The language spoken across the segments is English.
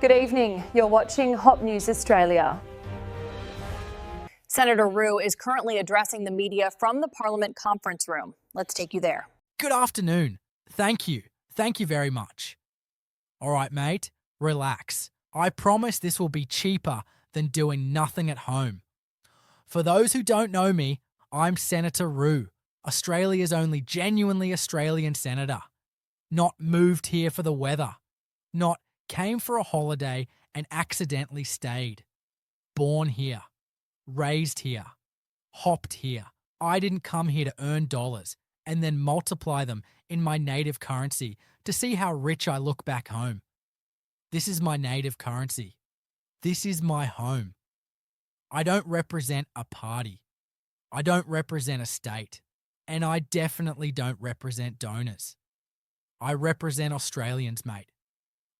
Good evening. You're watching Hot News Australia. Senator Roo is currently addressing the media from the Parliament conference room. Let's take you there. Good afternoon. Thank you. Thank you very much. All right, mate, relax. I promise this will be cheaper than doing nothing at home. For those who don't know me, I'm Senator Roo, Australia's only genuinely Australian senator. Not moved here for the weather. Not came for a holiday and accidentally stayed. Born here. Raised here. Hopped here. I didn't come here to earn dollars and then multiply them in my native currency to see how rich I look back home. This is my native currency. This is my home. I don't represent a party. I don't represent a state. And I definitely don't represent donors. I represent Australians, mate,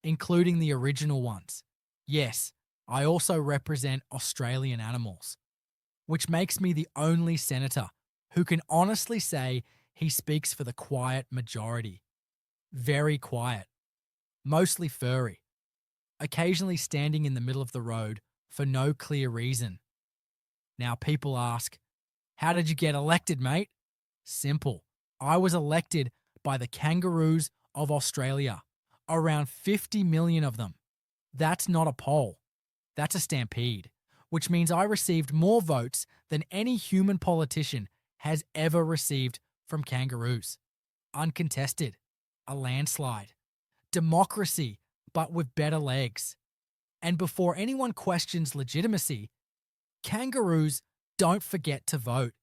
including the original ones. Yes, I also represent Australian animals, which makes me the only senator who can honestly say he speaks for the quiet majority. Very quiet, mostly furry, occasionally standing in the middle of the road for no clear reason. Now people ask, how did you get elected, mate? Simple. I was elected by the kangaroos of Australia, around 50 million of them. That's not a poll. That's a stampede, which means I received more votes than any human politician has ever received from kangaroos. Uncontested. A landslide. Democracy, but with better legs. And before anyone questions legitimacy, kangaroos don't forget to vote.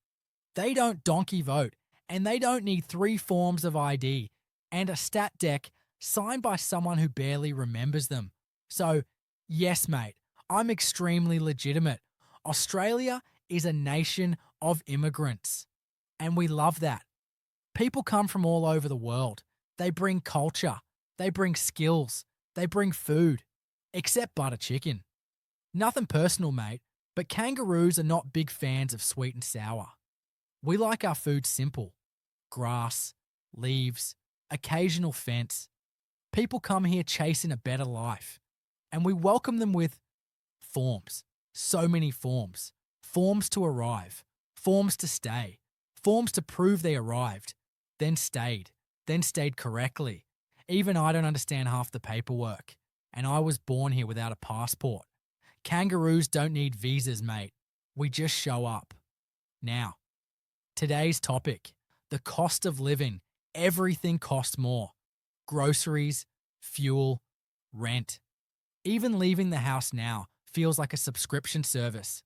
They don't donkey vote, and they don't need 3 forms of ID and a stat deck signed by someone who barely remembers them. So, yes, mate, I'm extremely legitimate. Australia is a nation of immigrants, and we love that. People come from all over the world. They bring culture. They bring skills. They bring food. Except butter chicken. Nothing personal, mate, but kangaroos are not big fans of sweet and sour. We like our food simple. Grass, leaves, occasional fence. People come here chasing a better life, and we welcome them with forms. So many forms. Forms to arrive. Forms to stay. Forms to prove they arrived. Then stayed correctly. Even I don't understand half the paperwork, and I was born here without a passport. Kangaroos don't need visas, mate. We just show up. Now, today's topic, the cost of living. Everything costs more. Groceries, fuel, rent. Even leaving the house now feels like a subscription service.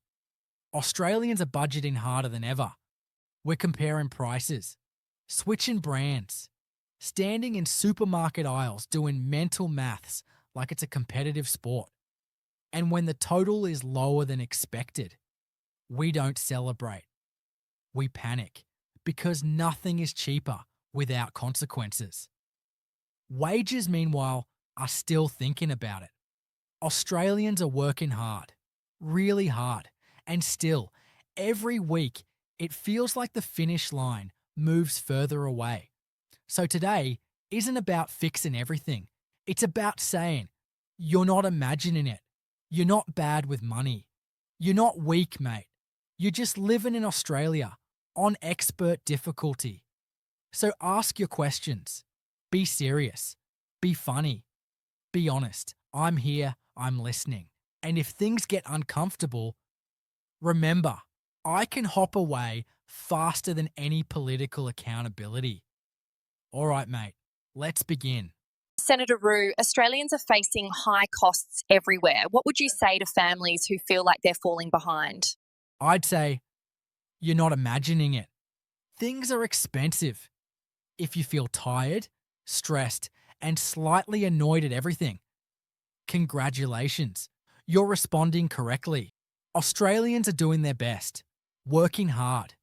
Australians are budgeting harder than ever. We're comparing prices, switching brands, standing in supermarket aisles doing mental maths like it's a competitive sport. And when the total is lower than expected, we don't celebrate. We panic because nothing is cheaper without consequences. Wages, meanwhile, are still thinking about it. Australians are working hard, really hard, and still, every week, it feels like the finish line moves further away. So today isn't about fixing everything. It's about saying, you're not imagining it. You're not bad with money. You're not weak, mate. You're just living in Australia on expert difficulty. So ask your questions. Be serious. Be funny. Be honest. I'm here. I'm listening. And if things get uncomfortable, remember, I can hop away faster than any political accountability. All right, mate, let's begin. Senator Roo, Australians are facing high costs everywhere. What would you say to families who feel like they're falling behind? I'd say you're not imagining it. Things are expensive. If you feel tired, stressed, and slightly annoyed at everything, congratulations, you're responding correctly. Australians are doing their best, working hard,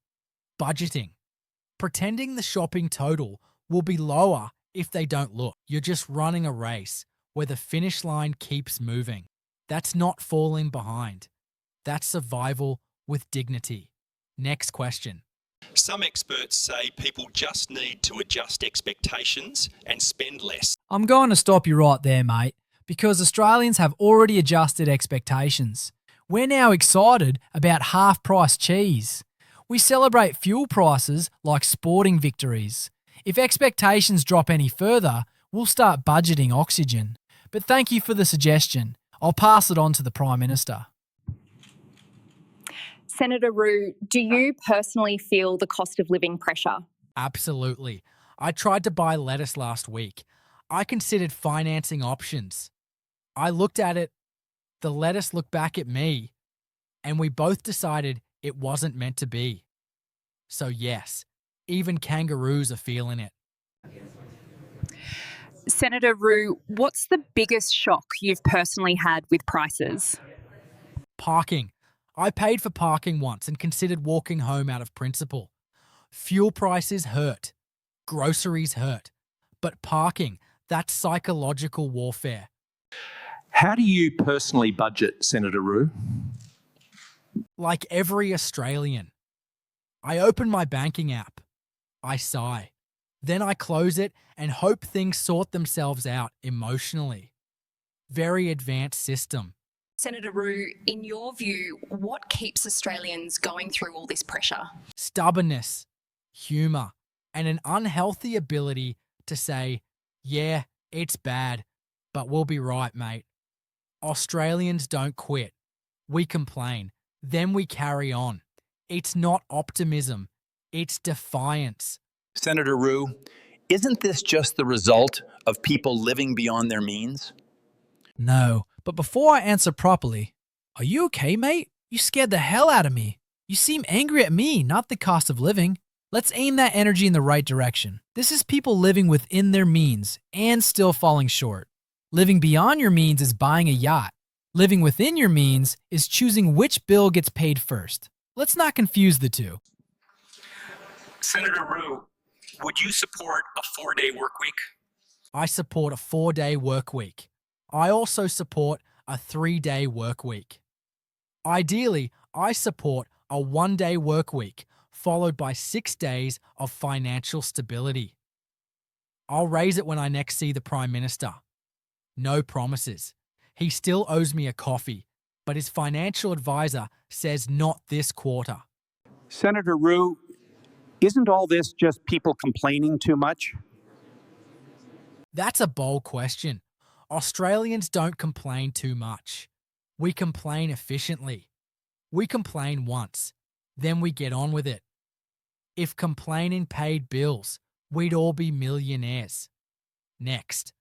budgeting, pretending the shopping total will be lower if they don't look. You're just running a race where the finish line keeps moving. That's not falling behind. That's survival with dignity. Next question. Some experts say people just need to adjust expectations and spend less. I'm going to stop you right there, mate, because Australians have already adjusted expectations. We're now excited about half-price cheese. We celebrate fuel prices like sporting victories. If expectations drop any further, we'll start budgeting oxygen. But thank you for the suggestion. I'll pass it on to the Prime Minister. Senator Roo, do you personally feel the cost of living pressure? Absolutely. I tried to buy lettuce last week. I considered financing options. I looked at it, the lettuce looked back at me, and we both decided it wasn't meant to be. So yes, even kangaroos are feeling it. Senator Roo, what's the biggest shock you've personally had with prices? Parking. I paid for parking once and considered walking home out of principle. Fuel prices hurt. Groceries hurt. But parking, that's psychological warfare. How do you personally budget, Senator Roo? Like every Australian. I open my banking app. I sigh. Then I close it and hope things sort themselves out emotionally. Very advanced system. Senator Roo, in your view, what keeps Australians going through all this pressure? Stubbornness, humour, and an unhealthy ability to say, yeah, it's bad, but we'll be right, mate. Australians don't quit. We complain. Then we carry on. It's not optimism. It's defiance. Senator Roo, isn't this just the result of people living beyond their means? No, but before I answer properly, are you okay, mate? You scared the hell out of me. You seem angry at me, not the cost of living. Let's aim that energy in the right direction. This is people living within their means and still falling short. Living beyond your means is buying a yacht. Living within your means is choosing which bill gets paid first. Let's not confuse the two. Senator Roo, would you support a 4-day work week? I support a 4-day work week. I also support a 3-day work week. Ideally, I support a 1-day work week followed by 6 days of financial stability. I'll raise it when I next see the Prime Minister. No promises. He still owes me a coffee, but his financial advisor says not this quarter. Senator Roo, isn't all this just people complaining too much? That's a bold question. Australians don't complain too much. We complain efficiently. We complain once, then we get on with it. If complaining paid bills, we'd all be millionaires. Next.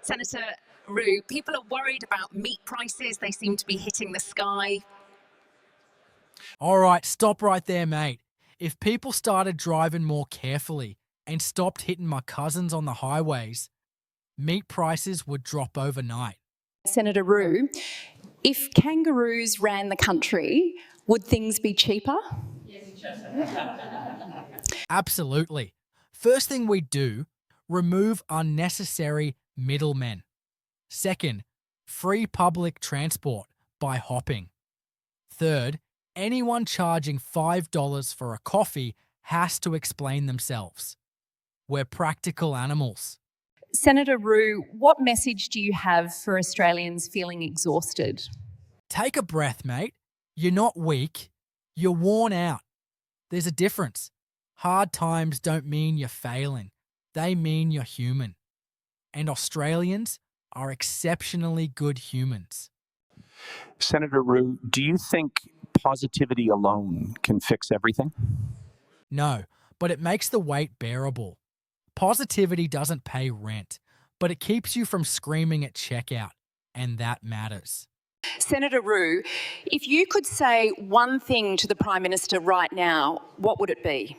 Senator Roo, people are worried about meat prices. They seem to be hitting the sky. All right, stop right there, mate. If people started driving more carefully and stopped hitting my cousins on the highways, meat prices would drop overnight. Senator Roo, if kangaroos ran the country, would things be cheaper? Absolutely. First thing we'd do, remove unnecessary middlemen. Second, free public transport by hopping. Third, anyone charging $5 for a coffee has to explain themselves. We're practical animals. Senator Roo, what message do you have for Australians feeling exhausted? Take a breath, mate. You're not weak. You're worn out. There's a difference. Hard times don't mean you're failing. They mean you're human. And Australians are exceptionally good humans. Senator Roo, do you think positivity alone can fix everything? No, but it makes the weight bearable. Positivity doesn't pay rent, but it keeps you from screaming at checkout, and that matters. Senator Roo, if you could say one thing to the Prime Minister right now, what would it be?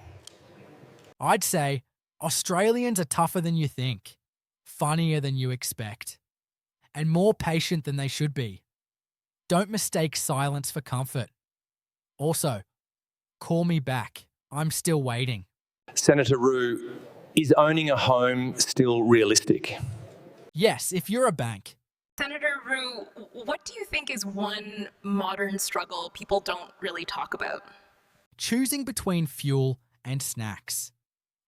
I'd say Australians are tougher than you think, funnier than you expect, and more patient than they should be. Don't mistake silence for comfort. Also, call me back. I'm still waiting. Senator Roo, is owning a home still realistic? Yes, if you're a bank. Senator Roo, what do you think is one modern struggle people don't really talk about? Choosing between fuel and snacks.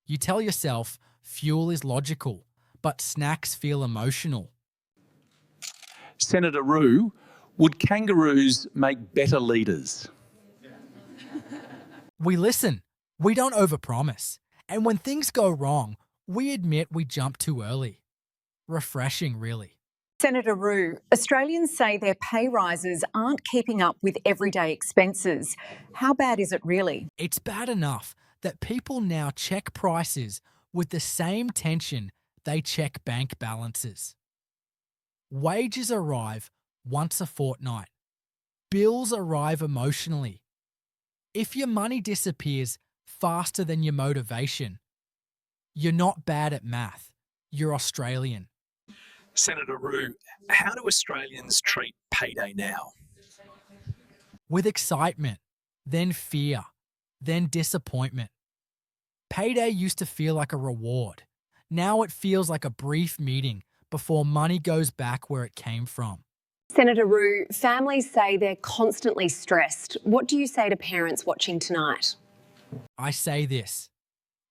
You tell yourself fuel is logical, but snacks feel emotional. Senator Roo, would kangaroos make better leaders? We listen. We don't overpromise. And when things go wrong, we admit we jumped too early. Refreshing, really. Senator Roo, Australians say their pay rises aren't keeping up with everyday expenses. How bad is it really? It's bad enough that people now check prices with the same tension they check bank balances. Wages arrive once a fortnight. Bills arrive emotionally. If your money disappears faster than your motivation, you're not bad at math. You're Australian. Senator Roo, how do Australians treat payday now? With excitement, then fear, then disappointment. Payday used to feel like a reward. Now it feels like a brief meeting before money goes back where it came from. Senator Roo, families say they're constantly stressed. What do you say to parents watching tonight? I say this: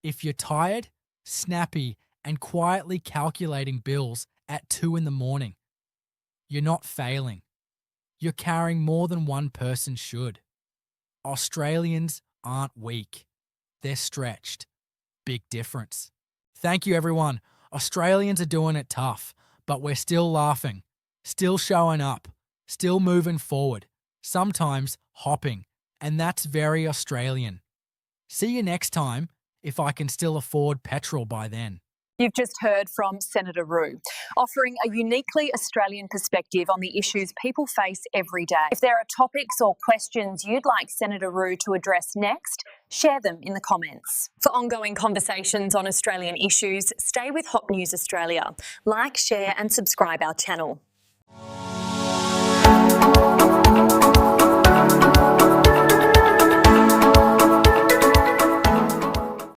if you're tired, snappy, and quietly calculating bills at 2 a.m, you're not failing. You're carrying more than one person should. Australians aren't weak. They're stretched. Big difference. Thank you, everyone. Australians are doing it tough, but we're still laughing, still showing up, still moving forward, sometimes hopping, and that's very Australian. See you next time, if I can still afford petrol by then. You've just heard from Senator Roo, offering a uniquely Australian perspective on the issues people face every day. If there are topics or questions you'd like Senator Roo to address next, share them in the comments. For ongoing conversations on Australian issues, stay with Hot News Australia. Like, share and subscribe our channel.